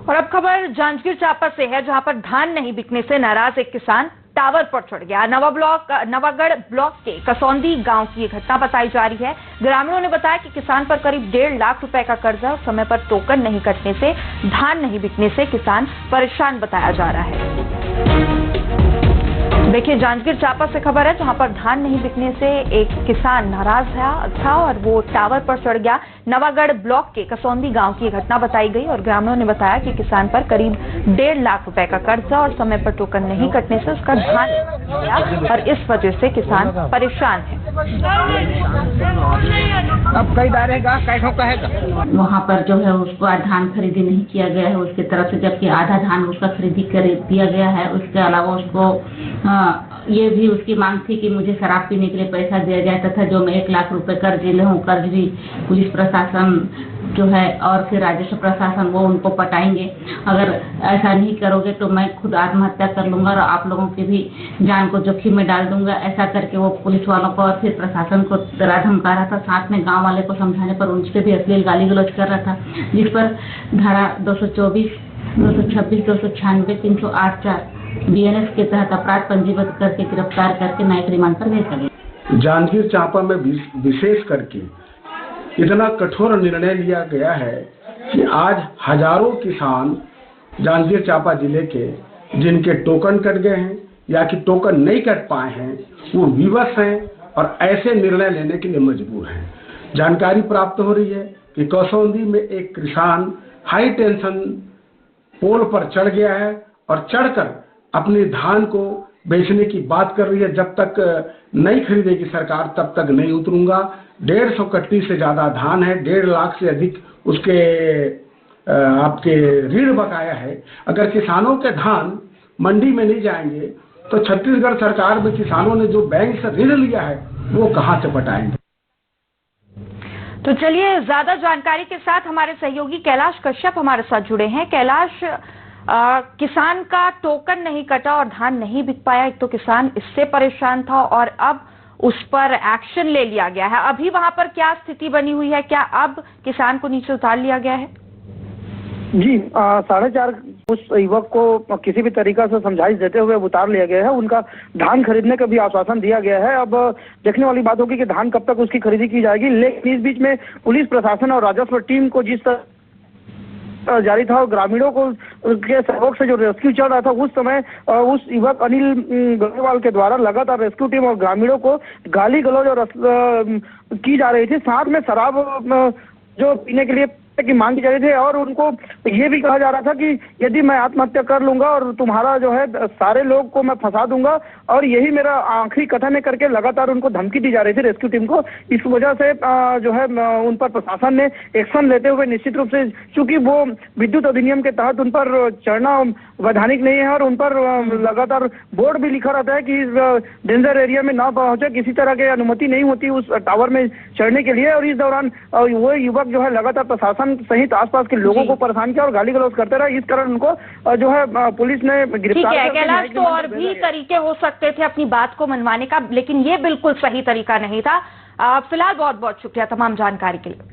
और अब खबर जांजगीर चांपा से है, जहां पर धान नहीं बिकने से नाराज एक किसान टावर पर चढ़ गया। नवागढ़ ब्लॉक के कसौंदी गांव की ये घटना बताई जा रही है। ग्रामीणों ने बताया कि किसान पर करीब 1.5 लाख रुपए का कर्जा और समय पर टोकन नहीं कटने से धान नहीं बिकने से किसान परेशान बताया जा रहा है। देखिए, जांजगीर चांपा से खबर है, जहां पर धान नहीं बिकने से एक किसान नाराज था और वो टावर पर चढ़ गया। नवागढ़ ब्लॉक के कसौंदी गांव की घटना बताई गई और ग्रामीणों ने बताया कि किसान पर करीब 1.5 लाख रुपए का कर्जा और समय पर टोकन नहीं कटने से उसका धान गया और इस वजह से किसान परेशान है। अब कई डालेगा, कैसों कहेगा। वहाँ पर जो है उसको धान खरीदी नहीं किया गया है उसकी तरफ से, जबकि आधा धान उसका खरीदी कर दिया गया है। उसके अलावा उसको ये भी उसकी मांग थी कि मुझे शराब पीने के लिए पैसा दिया जाए तथा जो मैं 1 लाख रुपए कर्ज ले हूँ, कर्ज भी पुलिस प्रशासन जो है और फिर राजस्व प्रशासन वो उनको पटाएंगे। अगर ऐसा नहीं करोगे तो मैं खुद आत्महत्या कर लूंगा और आप लोगों की भी जान को जोखिम में डाल दूंगा। ऐसा करके वो पुलिस वालों को और फिर प्रशासन को डरा धमका रहा था। साथ में गांव वाले को समझाने पर उन पर भी अश्लील गाली गलौज कर रहा था, जिस पर धारा 224, 226, 296, 308(4) BNS के तहत अपराध पंजीबद्ध करके गिरफ्तार करके न्यायिक रिमांड पर भेज दिया। जांजगीर चांपा में विशेष करके इतना कठोर निर्णय लिया गया है कि आज हजारों किसान जांजगीर चांपा जिले के जिनके टोकन कट गए हैं या कि टोकन नहीं कट पाए हैं, वो विवश हैं और ऐसे निर्णय लेने के लिए मजबूर हैं। जानकारी प्राप्त हो रही है कि कसौंदी में एक किसान हाई टेंशन पोल पर चढ़ गया है और चढ़कर अपने धान को बेचने की बात कर रही है। जब तक नहीं खरीदेगी सरकार तब तक नहीं उतरूंगा। 150 कट्टी से ज्यादा धान है, 1.5 लाख से अधिक उसके आपके ऋण बकाया है। अगर किसानों के धान मंडी में नहीं जाएंगे तो छत्तीसगढ़ सरकार में किसानों ने जो बैंक से ऋण लिया है वो कहां से पटाएंगे। तो चलिए, ज्यादा जानकारी के साथ हमारे सहयोगी कैलाश कश्यप हमारे साथ जुड़े हैं। कैलाश, किसान का टोकन नहीं कटा और धान नहीं बिक पाया। एक तो किसान इससे परेशान था और अब उस पर एक्शन ले लिया गया है। अभी वहां पर क्या स्थिति बनी हुई है? क्या अब किसान को नीचे उतार लिया गया है? जी, 4.5 उस युवक को किसी भी तरीका से समझाइश देते हुए उतार लिया गया है। उनका धान खरीदने का भी आश्वासन दिया गया है। अब देखने वाली बात होगी कि धान कब तक उसकी खरीदी की जाएगी। लेकिन इस बीच में पुलिस प्रशासन और राजस्व टीम को जिस तरह जारी था और ग्रामीणों को के सहयोग से जो रेस्क्यू चल रहा था, उस समय उस युवक अनिल गढ़वाल के द्वारा लगातार रेस्क्यू टीम और ग्रामीणों को गाली गलौज और की जा रही थी। साथ में शराब जो पीने के लिए की मांग की जा रही थी और उनको ये भी कहा जा रहा था कि यदि मैं आत्महत्या कर लूंगा और तुम्हारा जो है सारे लोग को मैं फंसा दूंगा, और यही मेरा आखिरी कथन है करके लगातार उनको धमकी दी जा रही थी रेस्क्यू टीम को। इस वजह से जो है उन पर प्रशासन ने एक्शन लेते हुए निश्चित रूप से, चूंकि वो विद्युत अधिनियम के तहत उन पर चढ़ना वैधानिक नहीं है और उन पर लगातार बोर्ड भी लिखा रहता है कि डेंजर एरिया में ना पहुंचे, किसी तरह की अनुमति नहीं होती उस टावर में चढ़ने के लिए। और इस दौरान वो युवक जो है लगातार प्रशासन सहित आसपास के लोगों को परेशान किया और गाली गलौज करते रहे। इस कारण उनको जो है पुलिस ने गिरफ्तार किया। कैलाश, तो और भी तरीके हो सकते थे अपनी बात को मनवाने का, लेकिन ये बिल्कुल सही तरीका नहीं था। फिलहाल बहुत बहुत शुक्रिया तमाम जानकारी के लिए।